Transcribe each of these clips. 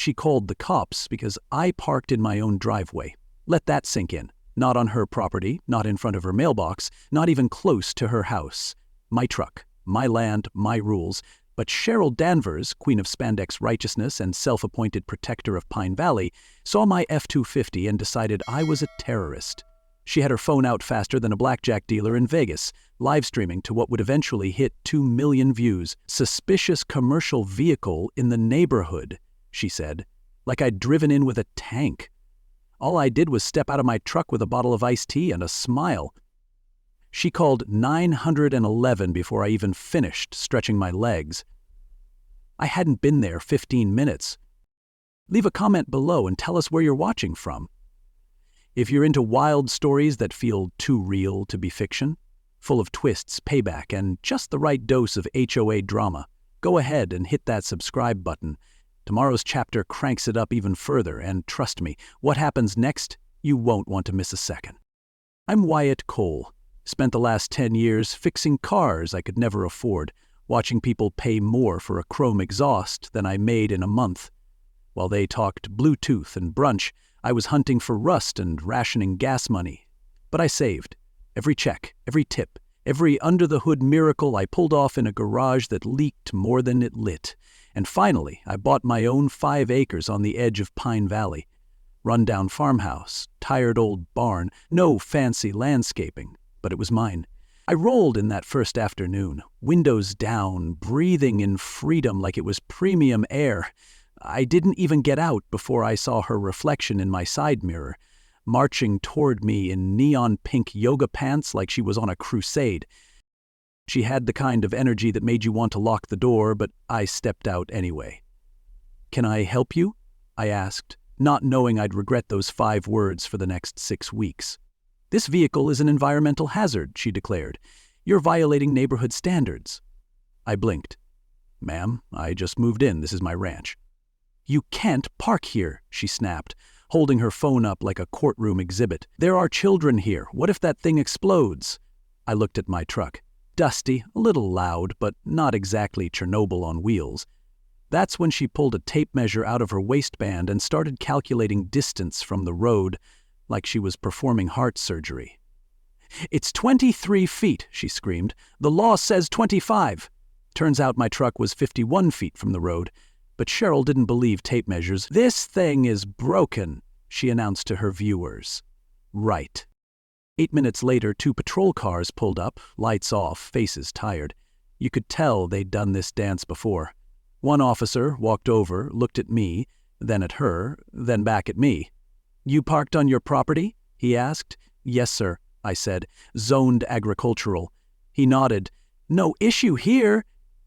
she called the cops because I parked in my own driveway. Let that sink in. Not on her property, not in front of her mailbox, not even close to her house. My truck, my land, my rules. But Cheryl Danvers, queen of spandex righteousness and self-appointed protector of Pine Valley, saw my F-250 and decided I was a terrorist. She had her phone out faster than a blackjack dealer in Vegas, live streaming to what would eventually hit 2 million views. Suspicious commercial vehicle in the neighborhood, she said, like I'd driven in with a tank. All I did was step out of my truck with a bottle of iced tea and a smile. She called 911 before I even finished stretching my legs. I hadn't been there 15 minutes. Leave a comment below and tell us where you're watching from. If you're into wild stories that feel too real to be fiction, full of twists, payback, and just the right dose of HOA drama, go ahead and hit that subscribe button. Tomorrow's chapter cranks it up even further, and trust me, what happens next, you won't want to miss a second. I'm Wyatt Cole. Spent the last 10 years fixing cars I could never afford, watching people pay more for a chrome exhaust than I made in a month. While they talked Bluetooth and brunch, I was hunting for rust and rationing gas money. But I saved. Every check, every tip, every under-the-hood miracle I pulled off in a garage that leaked more than it lit. And finally, I bought my own 5 acres on the edge of Pine Valley. Run-down farmhouse, tired old barn, no fancy landscaping, but it was mine. I rolled in that first afternoon, windows down, breathing in freedom like it was premium air. I didn't even get out before I saw her reflection in my side mirror, marching toward me in neon pink yoga pants like she was on a crusade. She had the kind of energy that made you want to lock the door, but I stepped out anyway. "Can I help you?" I asked, not knowing I'd regret those 5 words for the next 6 weeks. "This vehicle is an environmental hazard," she declared. "You're violating neighborhood standards." I blinked. "Ma'am, I just moved in. This is my ranch." "You can't park here," she snapped, holding her phone up like a courtroom exhibit. "There are children here. What if that thing explodes?" I looked at my truck. Dusty, a little loud, but not exactly Chernobyl on wheels. That's when she pulled a tape measure out of her waistband and started calculating distance from the road, like she was performing heart surgery. "It's 23 feet, she screamed. "The law says 25. Turns out my truck was 51 feet from the road, but Cheryl didn't believe tape measures. "This thing is broken," she announced to her viewers. Right. 8 minutes later, 2 patrol cars pulled up, lights off, faces tired. You could tell they'd done this dance before. One officer walked over, looked at me, then at her, then back at me. "You parked on your property?" he asked. "Yes, sir," I said, zoned agricultural. He nodded. "No issue here."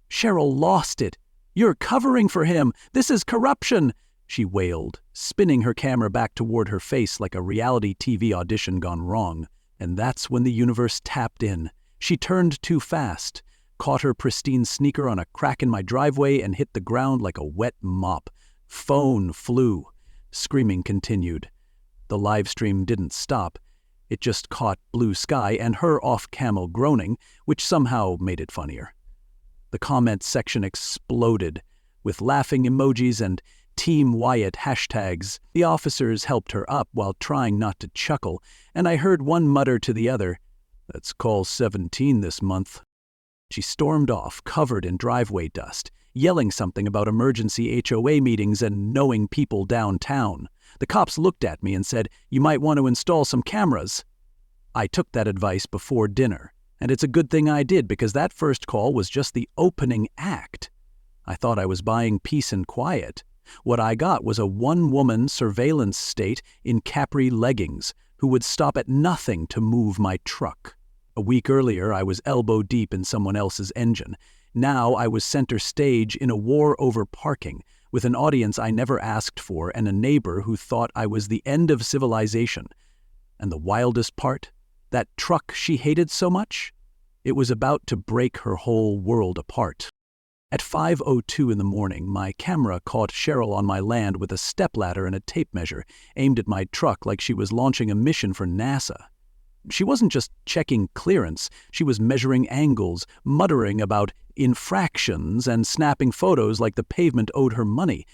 "Cheryl lost it. You're covering for him. This is corruption," she wailed, spinning her camera back toward her face like a reality TV audition gone wrong. And that's when the universe tapped in. She turned too fast, caught her pristine sneaker on a crack in my driveway, and hit the ground like a wet mop. Phone flew. Screaming continued. The live stream didn't stop. It just caught blue sky and her off-camel groaning, which somehow made it funnier. The comment section exploded, with laughing emojis and Team Wyatt hashtags. The officers helped her up while trying not to chuckle, and I heard one mutter to the other, "That's call 17 this month." She stormed off, covered in driveway dust, yelling something about emergency HOA meetings and knowing people downtown. The cops looked at me and said, "You might want to install some cameras." I took that advice before dinner, and it's a good thing I did because that first call was just the opening act. I thought I was buying peace and quiet. What I got was a one-woman surveillance state in capri leggings who would stop at nothing to move my truck. A week earlier, I was elbow-deep in someone else's engine. Now I was center stage in a war over parking, with an audience I never asked for and a neighbor who thought I was the end of civilization. And the wildest part? That truck she hated so much? It was about to break her whole world apart. At 5:02 in the morning, my camera caught Cheryl on my land with a stepladder and a tape measure, aimed at my truck like she was launching a mission for NASA. She wasn't just checking clearance, she was measuring angles, muttering about infractions, and snapping photos like the pavement owed her money.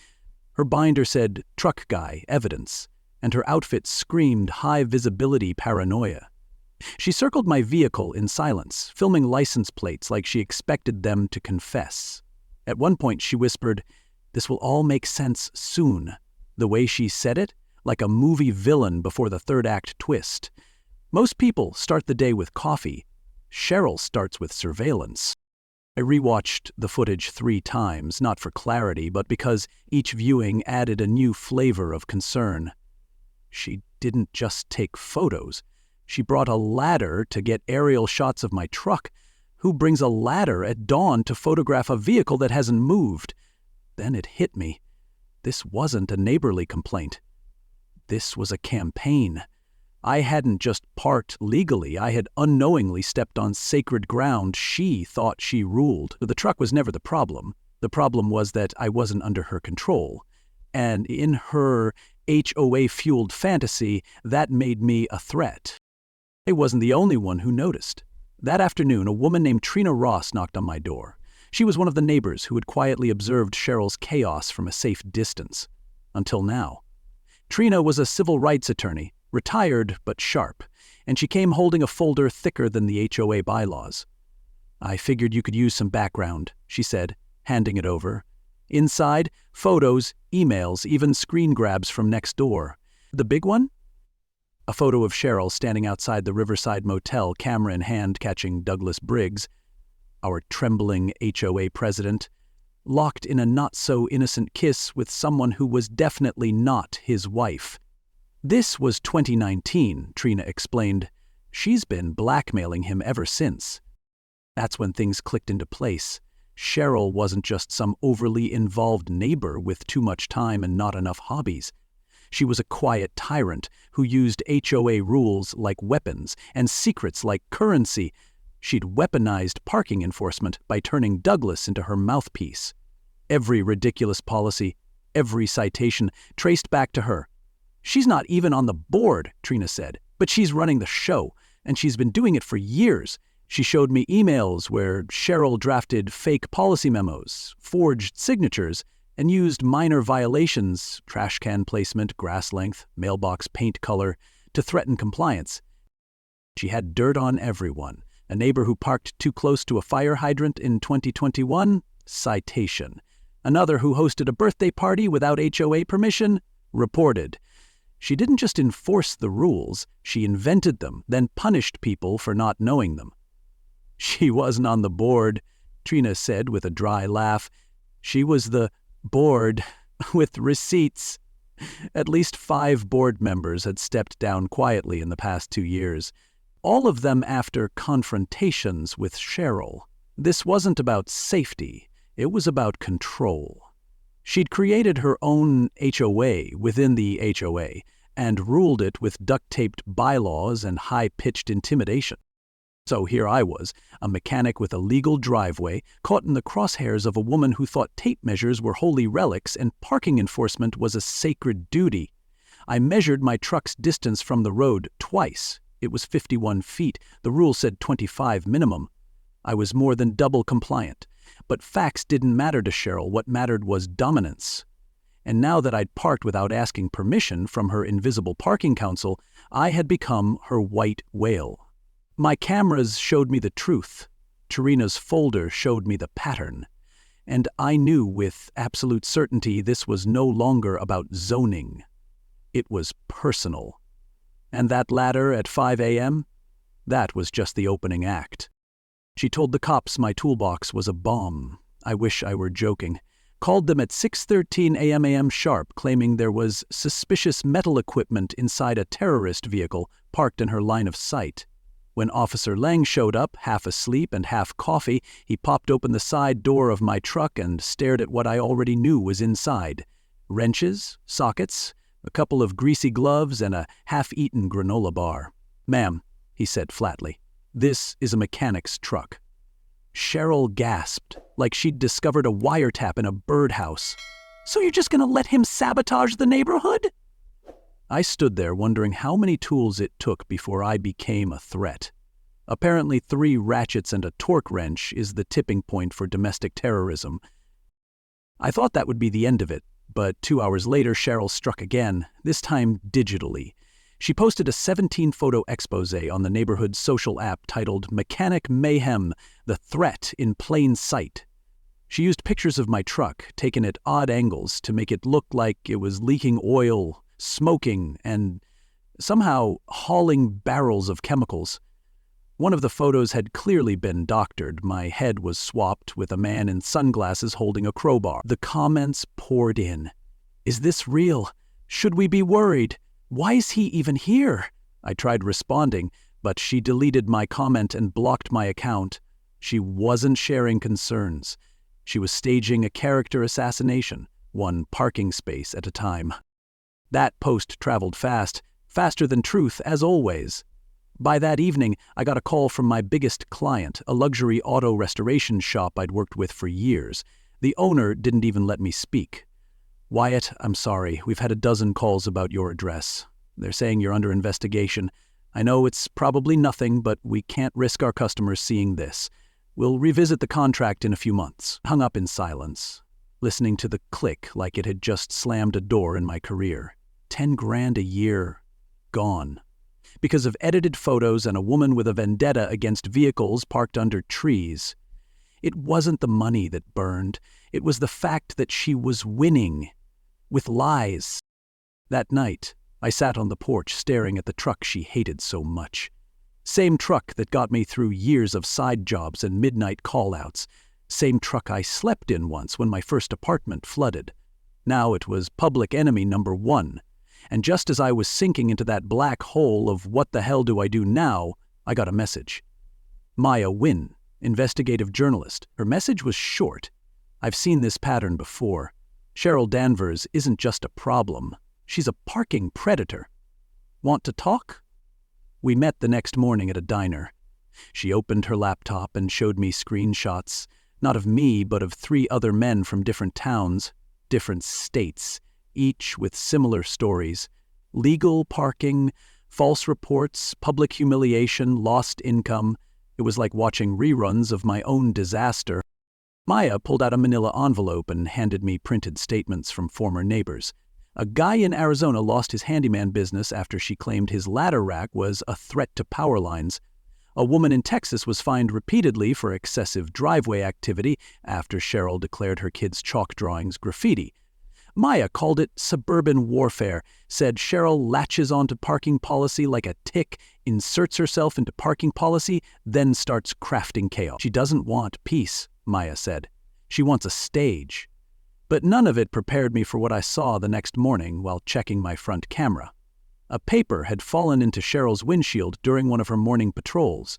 Her binder said, "Truck guy, evidence," and her outfit screamed high-visibility paranoia. She circled my vehicle in silence, filming license plates like she expected them to confess. At one point she whispered, "This will all make sense soon." The way she said it, like a movie villain before the third act twist. Most people start the day with coffee. Cheryl starts with surveillance. I rewatched the footage 3 times, not for clarity, but because each viewing added a new flavor of concern. She didn't just take photos. She brought a ladder to get aerial shots of my truck. Who brings a ladder at dawn to photograph a vehicle that hasn't moved? Then it hit me. This wasn't a neighborly complaint. This was a campaign. I hadn't just parked legally, I had unknowingly stepped on sacred ground she thought she ruled. The truck was never the problem. The problem was that I wasn't under her control. And in her HOA-fueled fantasy, that made me a threat. I wasn't the only one who noticed. That afternoon, a woman named Trina Ross knocked on my door. She was one of the neighbors who had quietly observed Cheryl's chaos from a safe distance. Until now. Trina was a civil rights attorney, retired but sharp, and she came holding a folder thicker than the HOA bylaws. "I figured you could use some background," she said, handing it over. Inside, photos, emails, even screen grabs from next door. The big one? A photo of Cheryl standing outside the Riverside Motel, camera in hand, catching Douglas Briggs, our trembling HOA president, locked in a not-so-innocent kiss with someone who was definitely not his wife. This was 2019, Trina explained. She's been blackmailing him ever since. That's when things clicked into place. Cheryl wasn't just some overly involved neighbor with too much time and not enough hobbies. She was a quiet tyrant who used HOA rules like weapons and secrets like currency. She'd weaponized parking enforcement by turning Douglas into her mouthpiece. Every ridiculous policy, every citation, traced back to her. "She's not even on the board," Trina said, "but she's running the show, and she's been doing it for years." She showed me emails where Cheryl drafted fake policy memos, forged signatures, and used minor violations, trash can placement, grass length, mailbox paint color, to threaten compliance. She had dirt on everyone. A neighbor who parked too close to a fire hydrant in 2021, citation. Another who hosted a birthday party without HOA permission, reported. She didn't just enforce the rules, she invented them, then punished people for not knowing them. "She wasn't on the board," Trina said with a dry laugh. "She was the board with receipts." At least 5 board members had stepped down quietly in the past 2 years, all of them after confrontations with Cheryl. This wasn't about safety, it was about control. She'd created her own HOA within the HOA and ruled it with duct-taped bylaws and high-pitched intimidation. So here I was, a mechanic with a legal driveway, caught in the crosshairs of a woman who thought tape measures were holy relics and parking enforcement was a sacred duty. I measured my truck's distance from the road twice. It was 51 feet. The rule said 25 minimum. I was more than double compliant. But facts didn't matter to Cheryl. What mattered was dominance. And now that I'd parked without asking permission from her invisible parking council, I had become her white whale. My cameras showed me the truth. Trina's folder showed me the pattern. And I knew with absolute certainty this was no longer about zoning. It was personal. And that ladder at 5 a.m.? That was just the opening act. She told the cops my toolbox was a bomb. I wish I were joking. Called them at 6:13 a.m. sharp, claiming there was suspicious metal equipment inside a terrorist vehicle parked in her line of sight. When Officer Lang showed up, half asleep and half coffee, he popped open the side door of my truck and stared at what I already knew was inside. Wrenches, sockets, a couple of greasy gloves, and a half-eaten granola bar. "Ma'am," he said flatly, "this is a mechanic's truck." Cheryl gasped, like she'd discovered a wiretap in a birdhouse. "So you're just gonna let him sabotage the neighborhood?" I stood there wondering how many tools it took before I became a threat. Apparently 3 ratchets and a torque wrench is the tipping point for domestic terrorism. I thought that would be the end of it, But 2 hours later, Cheryl struck again, this time digitally. She posted a 17-photo expose on the neighborhood social app titled Mechanic Mayhem, the Threat in Plain Sight. She used pictures of my truck, taken at odd angles, to make it look like it was leaking oil, smoking, and somehow hauling barrels of chemicals. One of the photos had clearly been doctored. My head was swapped with a man in sunglasses holding a crowbar. The comments poured in. Is this real? Should we be worried? Why is he even here? I tried responding, but she deleted my comment and blocked my account. She wasn't sharing concerns. She was staging a character assassination, one parking space at a time. That post traveled fast, faster than truth, as always. By that evening, I got a call from my biggest client, a luxury auto restoration shop I'd worked with for years. The owner didn't even let me speak. Wyatt, I'm sorry. We've had a dozen calls about your address. They're saying you're under investigation. I know it's probably nothing, but we can't risk our customers seeing this. We'll revisit the contract in a few months. Hung up in silence, listening to the click like it had just slammed a door in my career. 10 grand a year, gone. Because of edited photos and a woman with a vendetta against vehicles parked under trees. It wasn't the money that burned. It was the fact that she was winning. With lies. That night, I sat on the porch staring at the truck she hated so much. Same truck that got me through years of side jobs and midnight call-outs. Same truck I slept in once when my first apartment flooded. Now it was public enemy number 1. And just as I was sinking into that black hole of what the hell do I do now, I got a message. Maya Wynn, investigative journalist. Her message was short. I've seen this pattern before. Cheryl Danvers isn't just a problem. She's a parking predator. Want to talk? We met the next morning at a diner. She opened her laptop and showed me screenshots, not of me, but of 3 other men from different towns, different states, each with similar stories. Legal parking, false reports, public humiliation, lost income. It was like watching reruns of my own disaster. Maya pulled out a manila envelope and handed me printed statements from former neighbors. A guy in Arizona lost his handyman business after she claimed his ladder rack was a threat to power lines. A woman in Texas was fined repeatedly for excessive driveway activity after Cheryl declared her kids' chalk drawings graffiti. Maya called it suburban warfare, said Cheryl latches onto parking policy like a tick, inserts herself into parking policy, then starts crafting chaos. She doesn't want peace, Maya said. She wants a stage. But none of it prepared me for what I saw the next morning while checking my front camera. A paper had fallen into Cheryl's windshield during one of her morning patrols.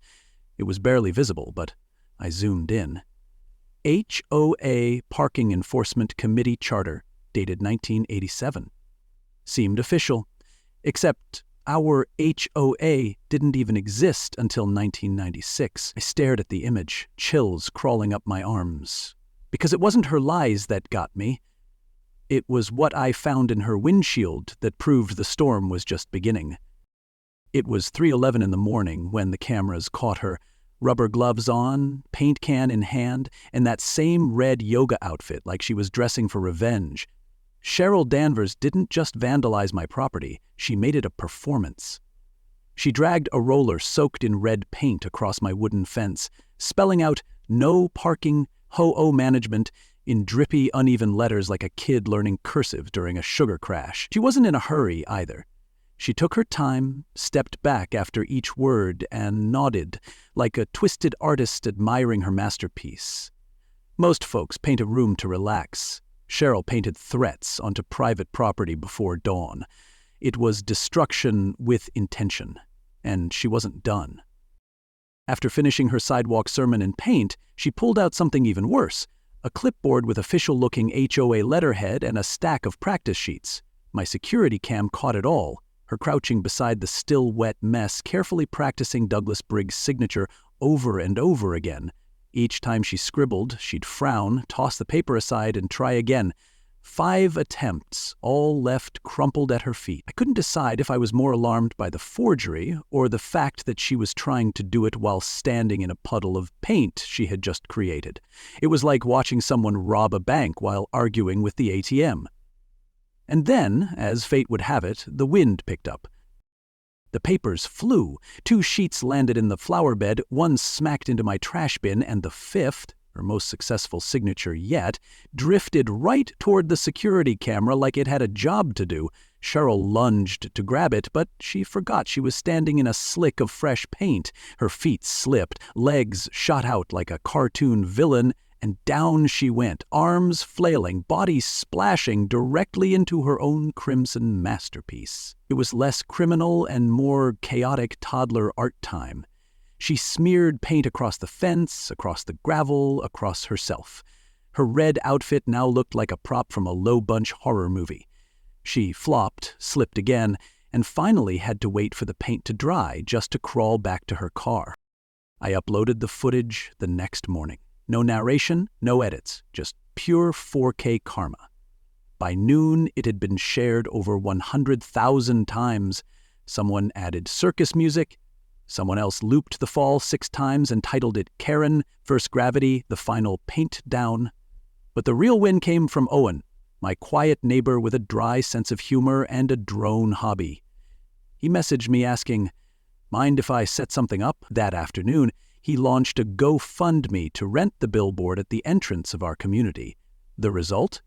It was barely visible, but I zoomed in. HOA Parking Enforcement Committee Charter, dated 1987. Seemed official, except our HOA didn't even exist until 1996. I stared at the image, chills crawling up my arms. Because it wasn't her lies that got me. It was what I found in her windshield that proved the storm was just beginning. It was 3:11 in the morning when the cameras caught her, rubber gloves on, paint can in hand, and that same red yoga outfit like she was dressing for revenge. Cheryl Danvers didn't just vandalize my property, she made it a performance. She dragged a roller soaked in red paint across my wooden fence, spelling out "No parking, HOA management" in drippy, uneven letters like a kid learning cursive during a sugar crash. She wasn't in a hurry either. She took her time, stepped back after each word, and nodded, like a twisted artist admiring her masterpiece. Most folks paint a room to relax. Cheryl painted threats onto private property before dawn. It was destruction with intention, and she wasn't done. After finishing her sidewalk sermon in paint, she pulled out something even worse, a clipboard with official-looking HOA letterhead and a stack of practice sheets. My security cam caught it all, her crouching beside the still wet mess, carefully practicing Douglas Briggs' signature over and over again. Each time she scribbled, she'd frown, toss the paper aside, and try again. 5 attempts, all left crumpled at her feet. I couldn't decide if I was more alarmed by the forgery or the fact that she was trying to do it while standing in a puddle of paint she had just created. It was like watching someone rob a bank while arguing with the ATM. And then, as fate would have it, the wind picked up. The papers flew. 2 sheets landed in the flower bed, 1 smacked into my trash bin, and the 5th, her most successful signature yet, drifted right toward the security camera like it had a job to do. Cheryl lunged to grab it, but she forgot she was standing in a slick of fresh paint. Her feet slipped, legs shot out like a cartoon villain, and down she went, arms flailing, body splashing directly into her own crimson masterpiece. It was less criminal and more chaotic toddler art time. She smeared paint across the fence, across the gravel, across herself. Her red outfit now looked like a prop from a low-bunch horror movie. She flopped, slipped again, and finally had to wait for the paint to dry just to crawl back to her car. I uploaded the footage the next morning. No narration, no edits, just pure 4K karma. By noon, it had been shared over 100,000 times. Someone added circus music. Someone else looped the fall 6 times and titled it Karen, First Gravity, the Final Paint Down. But the real win came from Owen, my quiet neighbor with a dry sense of humor and a drone hobby. He messaged me asking, "Mind if I set something up?" That afternoon, he launched a GoFundMe to rent the billboard at the entrance of our community. The result?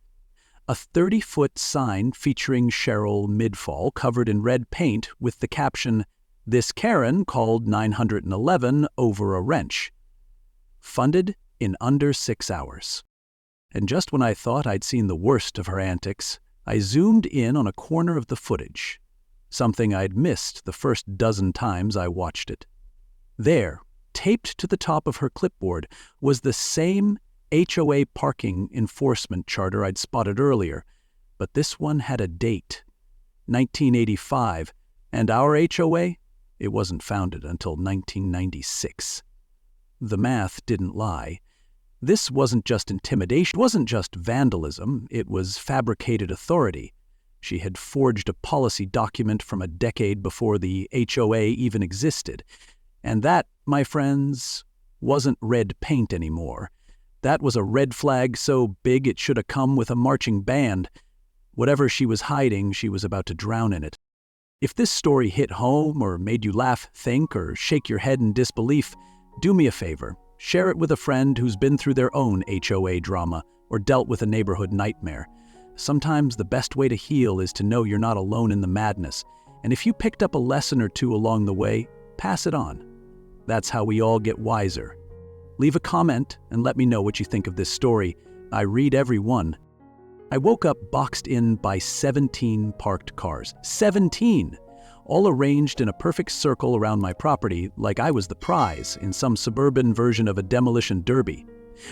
A 30-foot sign featuring Cheryl mid-fall covered in red paint with the caption, "This Karen called 911 over a wrench." Funded in under 6 hours. And just when I thought I'd seen the worst of her antics, I zoomed in on a corner of the footage, something I'd missed the first dozen times I watched it. There, taped to the top of her clipboard, was the same HOA parking enforcement charter I'd spotted earlier, but this one had a date, 1985, and our HOA, it wasn't founded until 1996. The math didn't lie. This wasn't just intimidation, it wasn't just vandalism, it was fabricated authority. She had forged a policy document from a decade before the HOA even existed. And that, my friends, wasn't red paint anymore. That was a red flag so big it should have come with a marching band. Whatever she was hiding, she was about to drown in it. If this story hit home or made you laugh, think, or shake your head in disbelief, do me a favor. Share it with a friend who's been through their own HOA drama or dealt with a neighborhood nightmare. Sometimes the best way to heal is to know you're not alone in the madness. And if you picked up a lesson or two along the way, pass it on. That's how we all get wiser. Leave a comment and let me know what you think of this story. I read every one. I woke up boxed in by 17 parked cars. 17! All arranged in a perfect circle around my property like I was the prize in some suburban version of a demolition derby.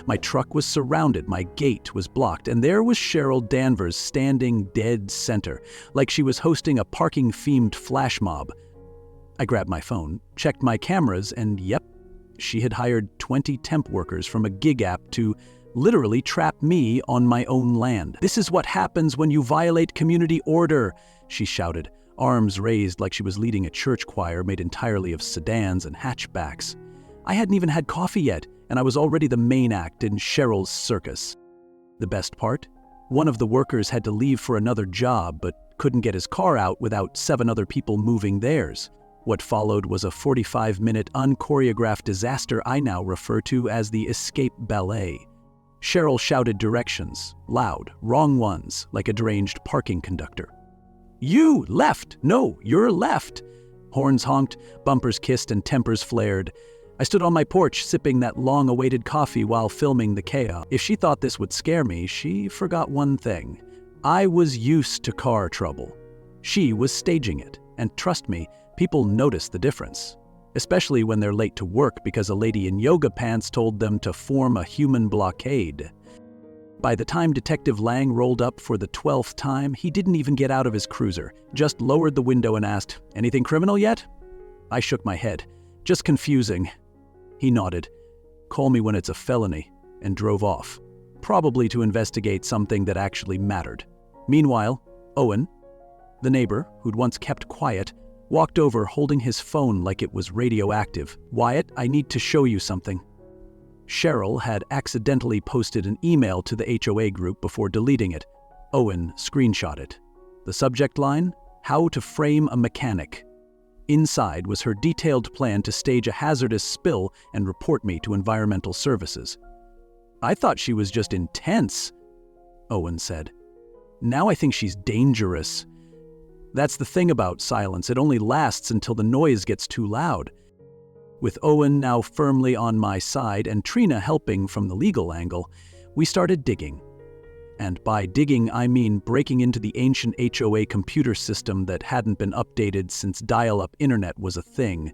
My truck was surrounded, my gate was blocked, and there was Cheryl Danvers standing dead center, like she was hosting a parking-themed flash mob. I grabbed my phone, checked my cameras, and yep, she had hired 20 temp workers from a gig app to literally trap me on my own land. "This is what happens when you violate community order," she shouted, arms raised like she was leading a church choir made entirely of sedans and hatchbacks. I hadn't even had coffee yet, and I was already the main act in Cheryl's circus. The best part? One of the workers had to leave for another job, but couldn't get his car out without 7 other people moving theirs. What followed was a 45-minute unchoreographed disaster I now refer to as the escape ballet. Cheryl shouted directions, loud, wrong ones, like a deranged parking conductor. "You left! No, you're left!" Horns honked, bumpers kissed, and tempers flared. I stood on my porch sipping that long-awaited coffee while filming the chaos. If she thought this would scare me, she forgot one thing. I was used to car trouble. She was staging it, and trust me, people notice the difference. Especially when they're late to work because a lady in yoga pants told them to form a human blockade. By the time Detective Lang rolled up for the 12th time, he didn't even get out of his cruiser, just lowered the window and asked, "Anything criminal yet?" I shook my head. "Just confusing." He nodded. "Call me when it's a felony," and drove off, probably to investigate something that actually mattered. Meanwhile, Owen, the neighbor who'd once kept quiet, walked over holding his phone like it was radioactive. "Wyatt, I need to show you something." Cheryl had accidentally posted an email to the HOA group before deleting it. Owen screenshot it. The subject line? How to frame a mechanic. Inside was her detailed plan to stage a hazardous spill and report me to environmental services. I thought she was just intense, Owen said. Now I think she's dangerous. That's the thing about silence. It only lasts until the noise gets too loud. With Owen now firmly on my side and Trina helping from the legal angle, we started digging. And by digging, I mean breaking into the ancient HOA computer system that hadn't been updated since dial-up internet was a thing.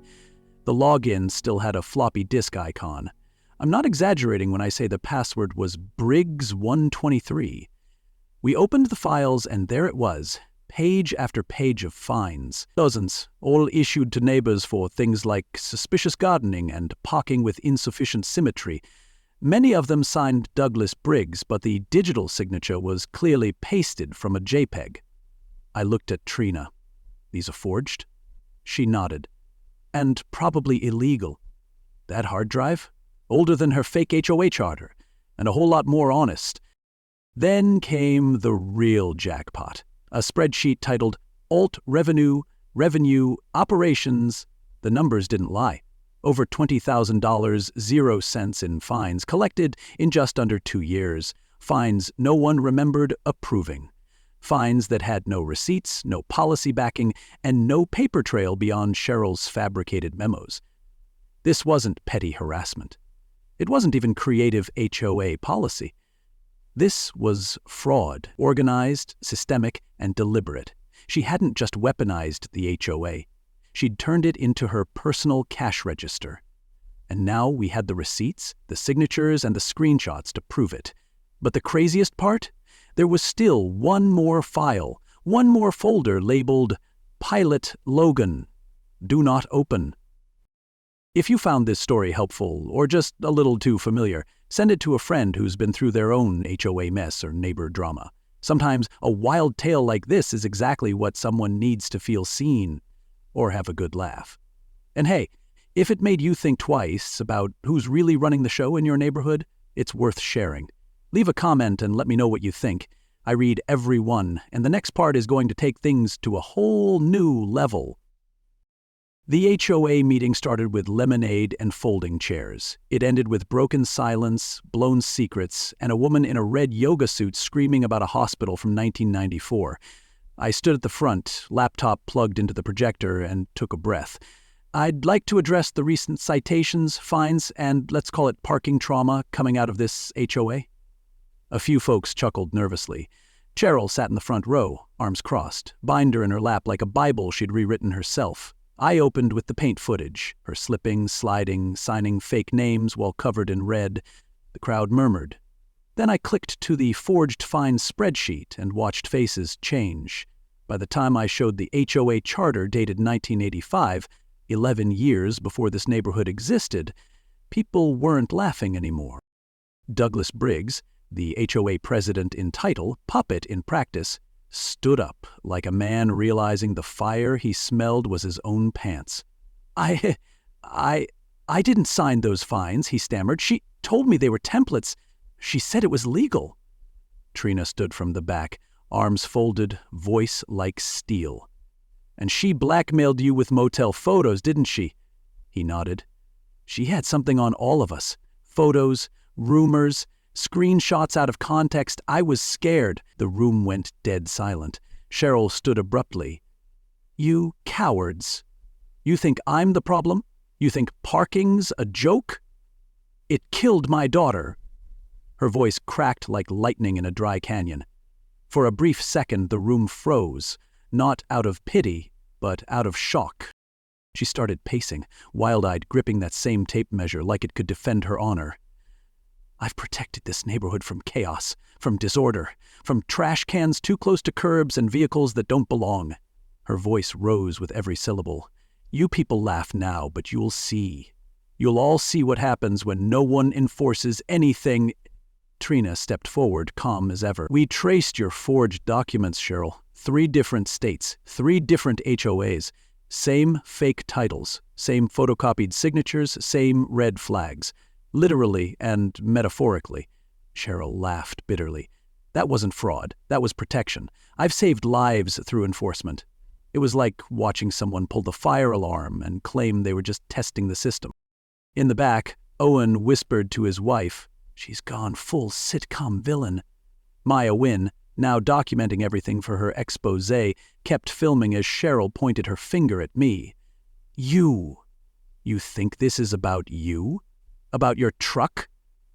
The login still had a floppy disk icon. I'm not exaggerating when I say the password was Briggs123. We opened the files and there it was, page after page of fines. Dozens, all issued to neighbors for things like suspicious gardening and parking with insufficient symmetry. Many of them signed Douglas Briggs, but the digital signature was clearly pasted from a JPEG. I looked at Trina. These are forged? She nodded. And probably illegal. That hard drive? Older than her fake HOA charter, and a whole lot more honest. Then came the real jackpot. A spreadsheet titled Alt Revenue, Revenue, Operations. The numbers didn't lie. Over $20,000, 0 cents in fines collected in just under 2 years. Fines no one remembered approving. Fines that had no receipts, no policy backing, and no paper trail beyond Cheryl's fabricated memos. This wasn't petty harassment. It wasn't even creative HOA policy. This was fraud, organized, systemic, and deliberate. She hadn't just weaponized the HOA. She'd turned it into her personal cash register. And now we had the receipts, the signatures, and the screenshots to prove it. But the craziest part? There was still one more file, one more folder labeled Pilot Logan. Do not open. If you found this story helpful or just a little too familiar, send it to a friend who's been through their own HOA mess or neighbor drama. Sometimes a wild tale like this is exactly what someone needs to feel seen or have a good laugh. And hey, if it made you think twice about who's really running the show in your neighborhood, it's worth sharing. Leave a comment and let me know what you think. I read every one, and the next part is going to take things to a whole new level. The HOA meeting started with lemonade and folding chairs. It ended with broken silence, blown secrets, and a woman in a red yoga suit screaming about a hospital from 1994. I stood at the front, laptop plugged into the projector, and took a breath. I'd like to address the recent citations, fines, and let's call it parking trauma coming out of this HOA. A few folks chuckled nervously. Cheryl sat in the front row, arms crossed, binder in her lap like a Bible she'd rewritten herself. I opened with the paint footage, her slipping, sliding, signing fake names while covered in red. The crowd murmured. Then I clicked to the forged fines spreadsheet and watched faces change. By the time I showed the HOA charter dated 1985, 11 years before this neighborhood existed, people weren't laughing anymore. Douglas Briggs, the HOA president in title, puppet in practice, stood up like a man realizing the fire he smelled was his own pants. I didn't sign those fines, he stammered. She told me they were templates. She said it was legal. Trina stood from the back, arms folded, voice like steel. And she blackmailed you with motel photos, didn't she? He nodded. She had something on all of us. Photos, rumors, screenshots out of context. I was scared. The room went dead silent. Cheryl stood abruptly. You cowards. You think I'm the problem? You think parking's a joke? It killed my daughter. Her voice cracked like lightning in a dry canyon. For a brief second, the room froze, not out of pity, but out of shock. She started pacing, wild-eyed, gripping that same tape measure like it could defend her honor. I've protected this neighborhood from chaos, from disorder, from trash cans too close to curbs and vehicles that don't belong. Her voice rose with every syllable. You people laugh now, but you'll see. You'll all see what happens when no one enforces anything. Trina stepped forward, calm as ever. We traced your forged documents, Cheryl. 3 different states, 3 different HOAs. Same fake titles, same photocopied signatures, same red flags. Literally and metaphorically. Cheryl laughed bitterly. That wasn't fraud. That was protection. I've saved lives through enforcement. It was like watching someone pull the fire alarm and claim they were just testing the system. In the back, Owen whispered to his wife, "She's gone full sitcom villain." Maya Wynn, now documenting everything for her exposé, kept filming as Cheryl pointed her finger at me. "You think this is about you? About your truck?"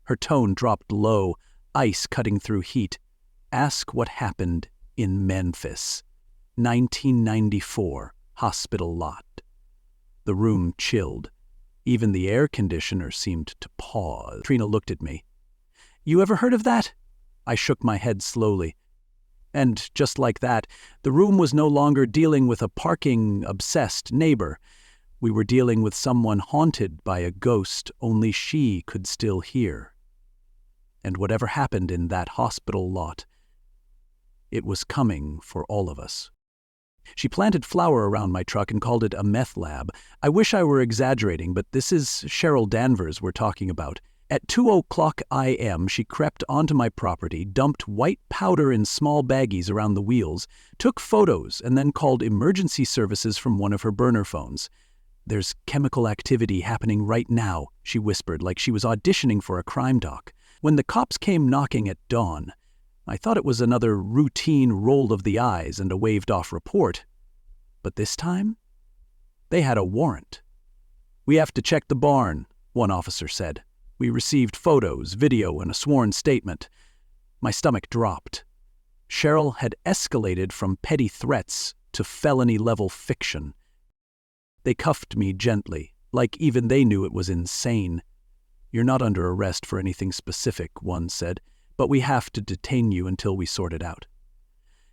Her tone dropped low, ice cutting through heat. "Ask what happened in Memphis. 1994, hospital lot." The room chilled. Even the air conditioner seemed to pause. Trina looked at me. "You ever heard of that?" I shook my head slowly. And just like that, the room was no longer dealing with a parking-obsessed neighbor. We were dealing with someone haunted by a ghost only she could still hear. And whatever happened in that hospital lot, it was coming for all of us. She planted flour around my truck and called it a meth lab. I wish I were exaggerating, but this is Cheryl Danvers we're talking about. At 2:00 a.m., she crept onto my property, dumped white powder in small baggies around the wheels, took photos, and then called emergency services from one of her burner phones. "There's chemical activity happening right now," she whispered, like she was auditioning for a crime doc. When the cops came knocking at dawn, I thought it was another routine roll of the eyes and a waved-off report. But this time, they had a warrant. "We have to check the barn," one officer said. "We received photos, video, and a sworn statement." My stomach dropped. Cheryl had escalated from petty threats to felony-level fiction. They cuffed me gently, like even they knew it was insane. "You're not under arrest for anything specific," one said, "but we have to detain you until we sort it out."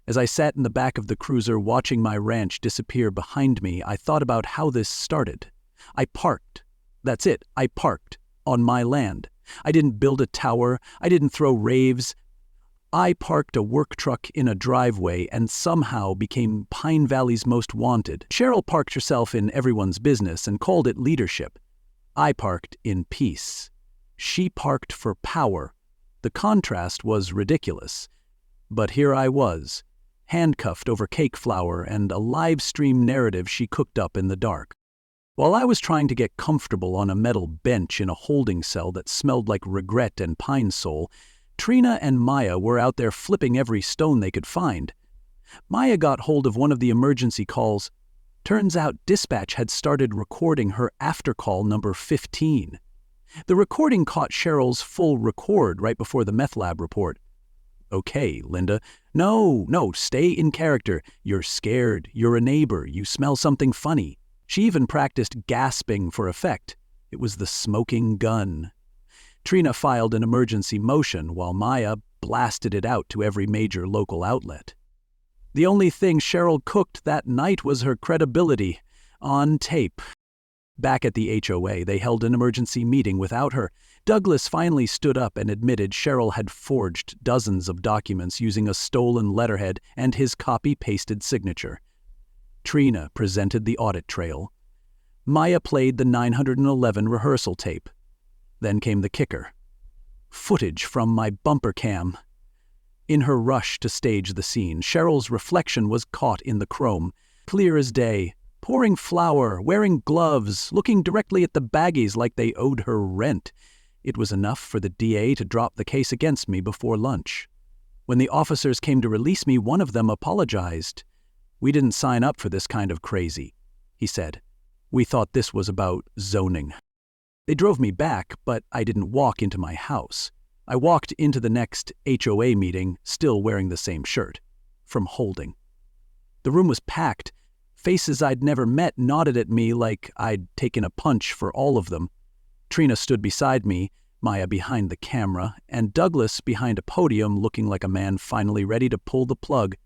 As I sat in the back of the cruiser watching my ranch disappear behind me, I thought about how this started. I parked. That's it, I parked. On my land. I didn't build a tower. I didn't throw raves. I parked a work truck in a driveway and somehow became Pine Valley's most wanted. Cheryl parked herself in everyone's business and called it leadership. I parked in peace. She parked for power. The contrast was ridiculous. But here I was, handcuffed over cake flour and a live stream narrative she cooked up in the dark. While I was trying to get comfortable on a metal bench in a holding cell that smelled like regret and pine sol, Trina and Maya were out there flipping every stone they could find. Maya got hold of one of the emergency calls. Turns out dispatch had started recording her after-call number 15. The recording caught Cheryl's full record right before the meth lab report. "Okay, Linda. No, stay in character. You're scared. You're a neighbor. You smell something funny." She even practiced gasping for effect. It was the smoking gun. Trina filed an emergency motion while Maya blasted it out to every major local outlet. The only thing Cheryl cooked that night was her credibility. On tape. Back at the HOA, they held an emergency meeting without her. Douglas finally stood up and admitted Cheryl had forged dozens of documents using a stolen letterhead and his copy-pasted signature. Trina presented the audit trail. Maya played the 911 rehearsal tape. Then came the kicker. Footage from my bumper cam. In her rush to stage the scene, Cheryl's reflection was caught in the chrome, clear as day, pouring flour, wearing gloves, looking directly at the baggies like they owed her rent. It was enough for the DA to drop the case against me before lunch. When the officers came to release me, one of them apologized. "We didn't sign up for this kind of crazy," he said. "We thought this was about zoning." They drove me back, but I didn't walk into my house. I walked into the next HOA meeting, still wearing the same shirt, from Holding. The room was packed. Faces I'd never met nodded at me like I'd taken a punch for all of them. Trina stood beside me, Maya behind the camera, and Douglas behind a podium looking like a man finally ready to pull the plug.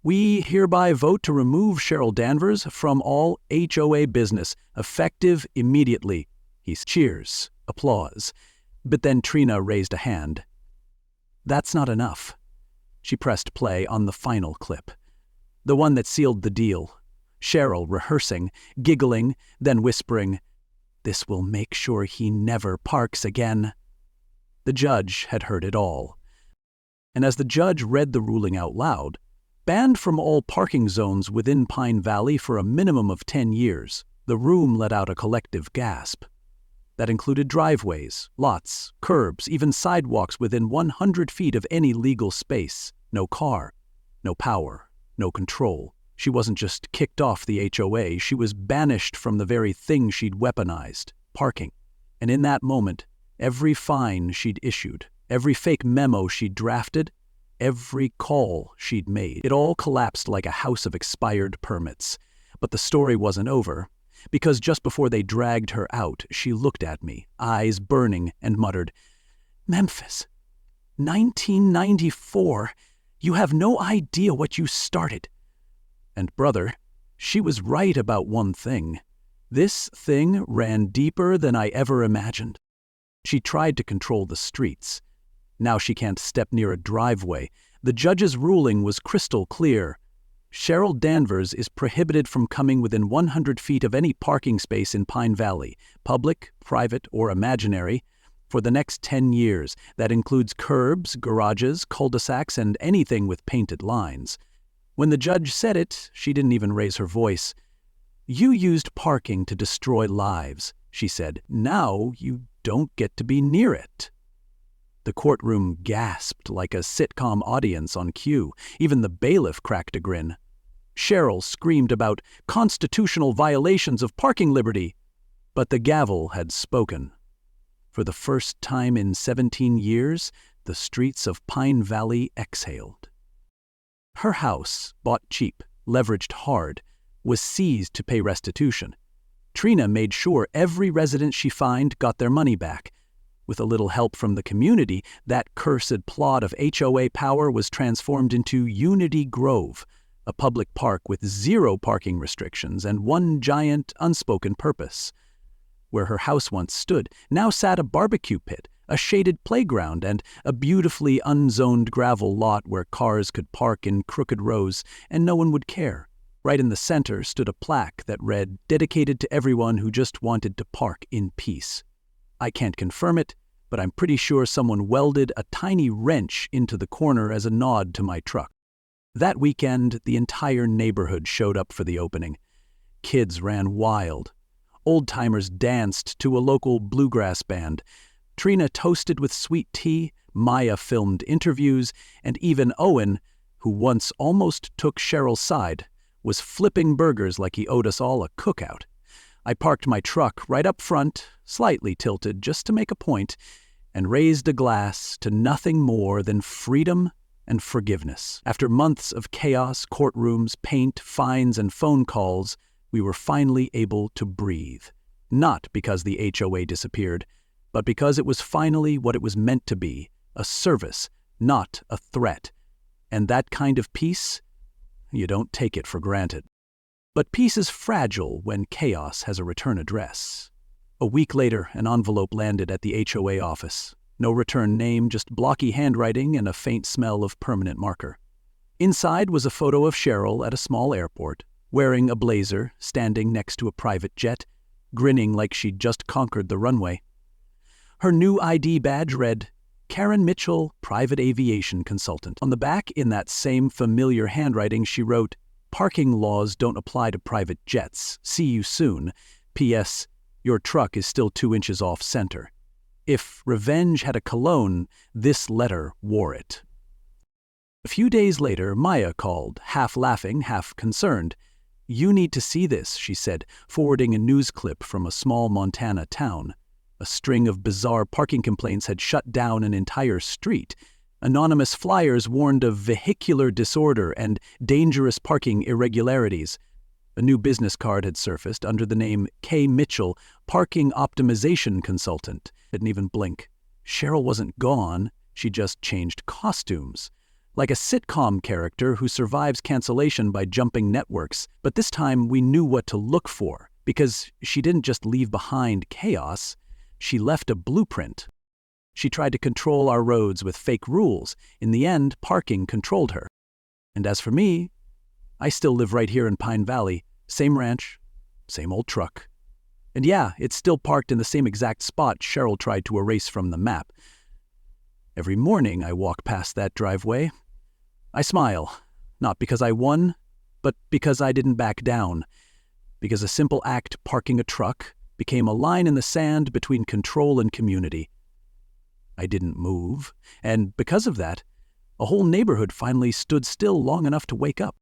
"We hereby vote to remove Cheryl Danvers from all HOA business, effective immediately." Cheers, applause. But then Trina raised a hand. "That's not enough." She pressed play on the final clip. The one that sealed the deal. Cheryl rehearsing, giggling, then whispering, "This will make sure he never parks again." The judge had heard it all. And as the judge read the ruling out loud, banned from all parking zones within Pine Valley for a minimum of 10 years, the room let out a collective gasp. That included driveways, lots, curbs, even sidewalks within 100 feet of any legal space. No car, no power, no control. She wasn't just kicked off the HOA, she was banished from the very thing she'd weaponized, parking. And in that moment, every fine she'd issued, every fake memo she'd drafted, every call she'd made, it all collapsed like a house of expired permits. But the story wasn't over, because just before they dragged her out, she looked at me, eyes burning, and muttered, "Memphis, 1994, you have no idea what you started." And brother, she was right about one thing. This thing ran deeper than I ever imagined. She tried to control the streets. Now she can't step near a driveway. The judge's ruling was crystal clear. Cheryl Danvers is prohibited from coming within 100 feet of any parking space in Pine Valley, public, private, or imaginary, for the next 10 years. That includes curbs, garages, cul-de-sacs, and anything with painted lines. When the judge said it, she didn't even raise her voice. "You used parking to destroy lives," she said. "Now you don't get to be near it." The courtroom gasped like a sitcom audience on cue. Even the bailiff cracked a grin. Cheryl screamed about constitutional violations of parking liberty. But the gavel had spoken. For the first time in 17 years, the streets of Pine Valley exhaled. Her house, bought cheap, leveraged hard, was seized to pay restitution. Trina made sure every resident she fined got their money back. With a little help from the community, that cursed plot of HOA power was transformed into Unity Grove, a public park with 0 parking restrictions and one giant, unspoken purpose. Where her house once stood, now sat a barbecue pit, a shaded playground, and a beautifully unzoned gravel lot where cars could park in crooked rows and no one would care. Right in the center stood a plaque that read, "Dedicated to everyone who just wanted to park in peace." I can't confirm it, but I'm pretty sure someone welded a tiny wrench into the corner as a nod to my truck. That weekend, the entire neighborhood showed up for the opening. Kids ran wild. Old-timers danced to a local bluegrass band. Trina toasted with sweet tea, Maya filmed interviews, and even Owen, who once almost took Cheryl's side, was flipping burgers like he owed us all a cookout. I parked my truck right up front, slightly tilted just to make a point, and raised a glass to nothing more than freedom and forgiveness. After months of chaos, courtrooms, paint, fines, and phone calls, we were finally able to breathe. Not because the HOA disappeared, but because it was finally what it was meant to be, a service, not a threat. And that kind of peace, you don't take it for granted. But peace is fragile when chaos has a return address. A week later, an envelope landed at the HOA office. No return name, just blocky handwriting and a faint smell of permanent marker. Inside was a photo of Cheryl at a small airport, wearing a blazer, standing next to a private jet, grinning like she'd just conquered the runway. Her new ID badge read, "Karen Mitchell, Private Aviation Consultant." On the back, in that same familiar handwriting, she wrote, "Parking laws don't apply to private jets. See you soon. P.S. Your truck is still 2 inches off center." If revenge had a cologne, this letter wore it. A few days later, Maya called, half laughing, half concerned. "You need to see this," she said, forwarding a news clip from a small Montana town. A string of bizarre parking complaints had shut down an entire street. Anonymous flyers warned of vehicular disorder and dangerous parking irregularities. A new business card had surfaced under the name K. Mitchell, Parking Optimization Consultant. Didn't even blink. Cheryl wasn't gone, she just changed costumes. Like a sitcom character who survives cancellation by jumping networks. But this time we knew what to look for, because she didn't just leave behind chaos, she left a blueprint. She tried to control our roads with fake rules. In the end, parking controlled her. And as for me, I still live right here in Pine Valley, same ranch, same old truck. And yeah, it's still parked in the same exact spot Cheryl tried to erase from the map. Every morning I walk past that driveway. I smile, not because I won, but because I didn't back down, because a simple act, parking a truck, became a line in the sand between control and community. I didn't move, and because of that, a whole neighborhood finally stood still long enough to wake up.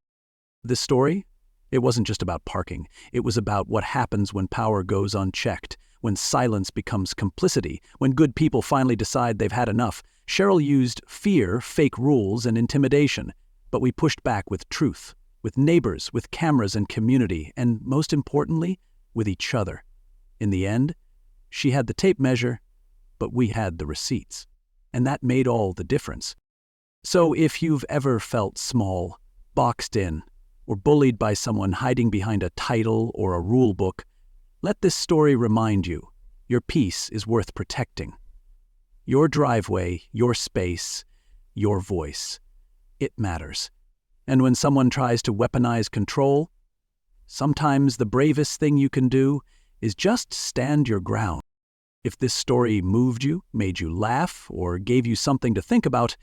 This story, it wasn't just about parking. It was about what happens when power goes unchecked, when silence becomes complicity, when good people finally decide they've had enough. Cheryl used fear, fake rules, and intimidation, but we pushed back with truth, with neighbors, with cameras and community, and most importantly, with each other. In the end, she had the tape measure, but we had the receipts. And that made all the difference. So if you've ever felt small, boxed in, or bullied by someone hiding behind a title or a rule book, let this story remind you, your peace is worth protecting. Your driveway, your space, your voice. It matters. And when someone tries to weaponize control, sometimes the bravest thing you can do is just stand your ground. If this story moved you, made you laugh, or gave you something to think about,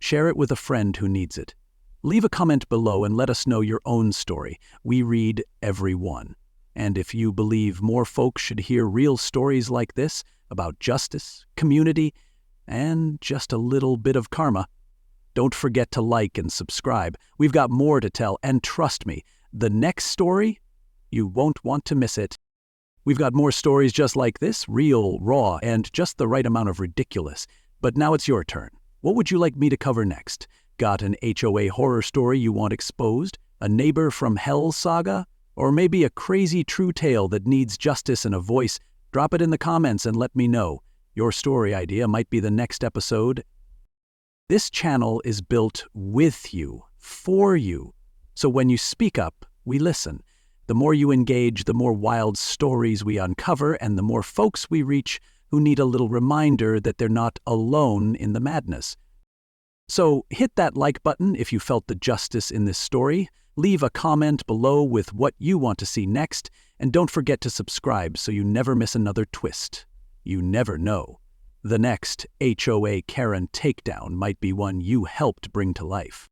share it with a friend who needs it. Leave a comment below and let us know your own story. We read every one. And if you believe more folks should hear real stories like this about justice, community, and just a little bit of karma, don't forget to like and subscribe. We've got more to tell, and trust me, the next story, you won't want to miss it. We've got more stories just like this, real, raw, and just the right amount of ridiculous. But now it's your turn. What would you like me to cover next? Got an HOA horror story you want exposed? A neighbor from hell saga? Or maybe a crazy true tale that needs justice and a voice? Drop it in the comments and let me know. Your story idea might be the next episode. This channel is built with you, for you. So when you speak up, we listen. The more you engage, the more wild stories we uncover, and the more folks we reach who need a little reminder that they're not alone in the madness. So hit that like button if you felt the justice in this story. Leave a comment below with what you want to see next, and don't forget to subscribe so you never miss another twist. You never know. The next HOA Karen takedown might be one you helped bring to life.